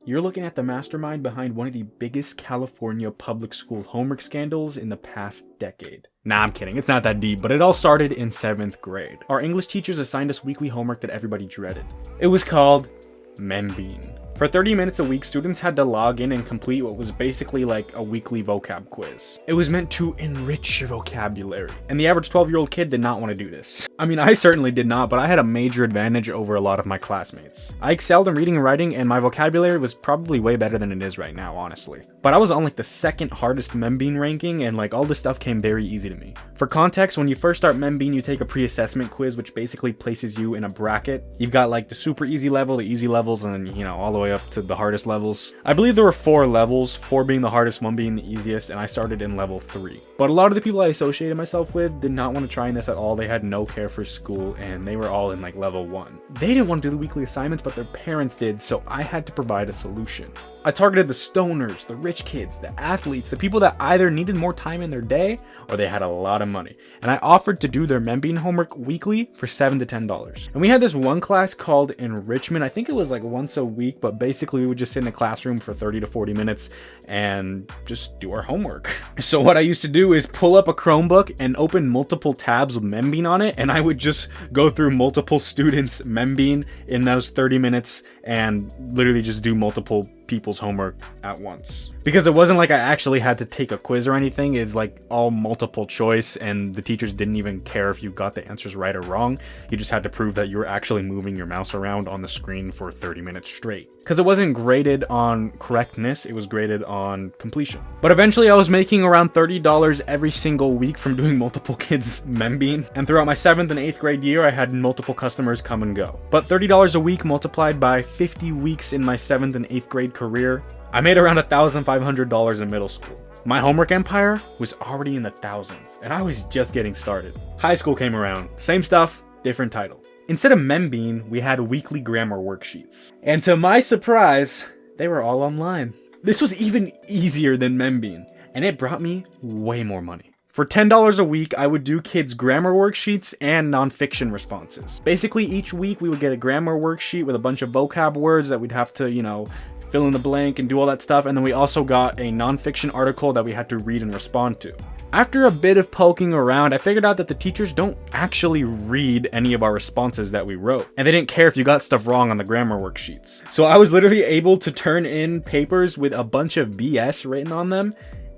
You're looking at the mastermind behind one of the biggest California public school homework scandals in the past decade. Nah, I'm kidding. It's not that deep, but it all started in 7th grade. Our English teachers assigned us weekly homework that everybody dreaded. It was called Membean. For 30 minutes a week, students had to log in and complete what was basically like a weekly vocab quiz. It was meant to enrich your vocabulary, and the average 12-year-old kid did not want to do this. I mean, I certainly did not, but I had a major advantage over a lot of my classmates. I excelled in reading and writing, and my vocabulary was probably way better than it is right now, honestly. But I was on like the second hardest Membean ranking, and like all this stuff came very easy to me. For context, when you first start Membean, you take a pre-assessment quiz, which basically places you in a bracket. You've got like the super easy level, the easy levels, and then, you know, all the way up to the hardest levels. I believe there were 4 levels, 4 being the hardest, 1 being the easiest, and I started in level 3. But a lot of the people I associated myself with did not want to try this at all. They had no care for school, and they were all in like level 1. They didn't want to do the weekly assignments, but their parents did, so I had to provide a solution. I targeted the stoners, the rich kids, the athletes, the people that either needed more time in their day or they had a lot of money. And I offered to do their Membean homework weekly for $7 to $10. And we had this one class called enrichment. I think it was like once a week, but basically we would just sit in the classroom for 30 to 40 minutes and just do our homework. So what I used to do is pull up a Chromebook and open multiple tabs with Membean on it, and I would just go through multiple students' Membean in those 30 minutes and literally just do multiple people's homework at once. Because it wasn't like I actually had to take a quiz or anything. It's like all multiple choice, and the teachers didn't even care if you got the answers right or wrong. You just had to prove that you were actually moving your mouse around on the screen for 30 minutes straight. Because it wasn't graded on correctness, it was graded on completion. But eventually I was making around $30 every single week from doing multiple kids' Membean. And throughout my 7th and 8th grade year, I had multiple customers come and go. But $30 a week multiplied by 50 weeks in my 7th and 8th grade career, I made around $1,500 in middle school. My homework empire was already in the thousands, and I was just getting started. High school came around, same stuff, different title. Instead of Membean, we had weekly grammar worksheets. And to my surprise, they were all online. This was even easier than Membean, and it brought me way more money. For $10 a week, I would do kids' grammar worksheets and nonfiction responses. Basically, each week we would get a grammar worksheet with a bunch of vocab words that we'd have to, fill in the blank and do all that stuff, and then we also got a nonfiction article that we had to read and respond to. After a bit of poking around, I figured out that the teachers don't actually read any of our responses that we wrote, and they didn't care if you got stuff wrong on the grammar worksheets. So I was literally able to turn in papers with a bunch of BS written on them,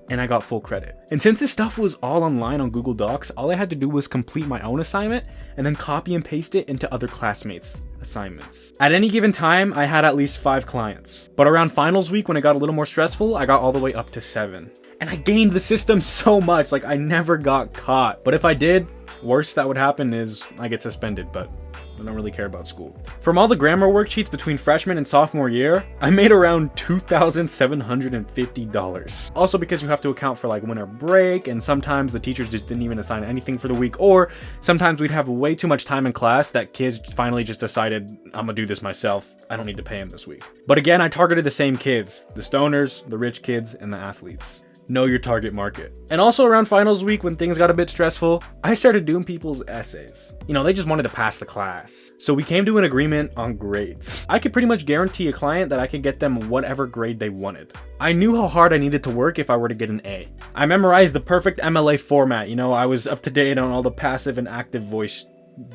and I got full credit. And since this stuff was all online on Google Docs, all I had to do was complete my own assignment and then copy and paste it into other classmates' assignments. At any given time, I had at least 5 clients. But around finals week, when it got a little more stressful, I got all the way up to 7. And I gained the system so much, like I never got caught. But if I did, worst that would happen is I get suspended, but I don't really care about school. From all the grammar worksheets between freshman and sophomore year, I made around $2,750. Also because you have to account for like winter break, and sometimes the teachers just didn't even assign anything for the week, or sometimes we'd have way too much time in class that kids finally just decided, I'm gonna do this myself. I don't need to pay them this week. But again, I targeted the same kids, the stoners, the rich kids, and the athletes. Know your target market. And also around finals week, when things got a bit stressful, I started doing people's essays. They just wanted to pass the class. So we came to an agreement on grades. I could pretty much guarantee a client that I could get them whatever grade they wanted. I knew how hard I needed to work if I were to get an A. I memorized the perfect MLA format. I was up to date on all the passive and active voice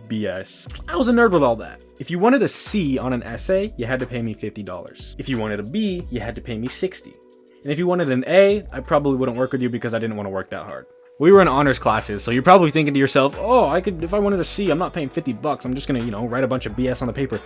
BS. I was a nerd with all that. If you wanted a C on an essay, you had to pay me $50. If you wanted a B, you had to pay me $60. And if you wanted an A, I probably wouldn't work with you because I didn't want to work that hard. We were in honors classes, so you're probably thinking to yourself, oh, if I wanted a C, I'm not paying $50. I'm just gonna, write a bunch of BS on the paper.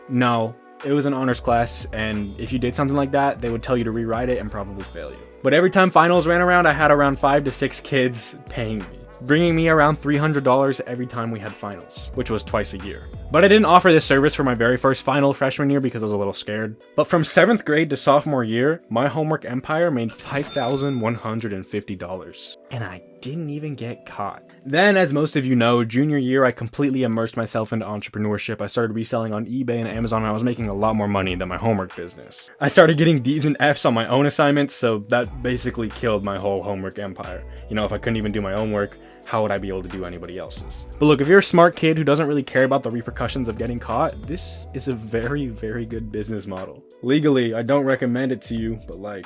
No, it was an honors class, and if you did something like that, they would tell you to rewrite it and probably fail you. But every time finals ran around, I had around 5 to 6 kids paying me, bringing me around $300 every time we had finals, which was twice a year. But I didn't offer this service for my very first final freshman year because I was a little scared. But from 7th grade to sophomore year, my homework empire made $5,150. And I didn't even get caught. Then, as most of you know, junior year, I completely immersed myself into entrepreneurship. I started reselling on eBay and Amazon, and I was making a lot more money than my homework business. I started getting D's and F's on my own assignments, so that basically killed my whole homework empire. If I couldn't even do my own work, how would I be able to do anybody else's? But look, if you're a smart kid who doesn't really care about the repercussions of getting caught, this is a very, very good business model. Legally, I don't recommend it to you, but like,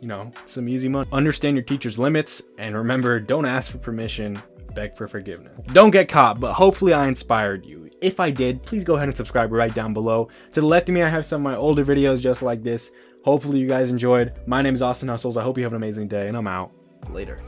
you know, some easy money. Understand your teacher's limits, and remember, don't ask for permission, beg for forgiveness. Don't get caught, but hopefully I inspired you. If I did, please go ahead and subscribe right down below. To the left of me, I have some of my older videos just like this. Hopefully you guys enjoyed. My name is Austin Hustles. I hope you have an amazing day, and I'm out. Later.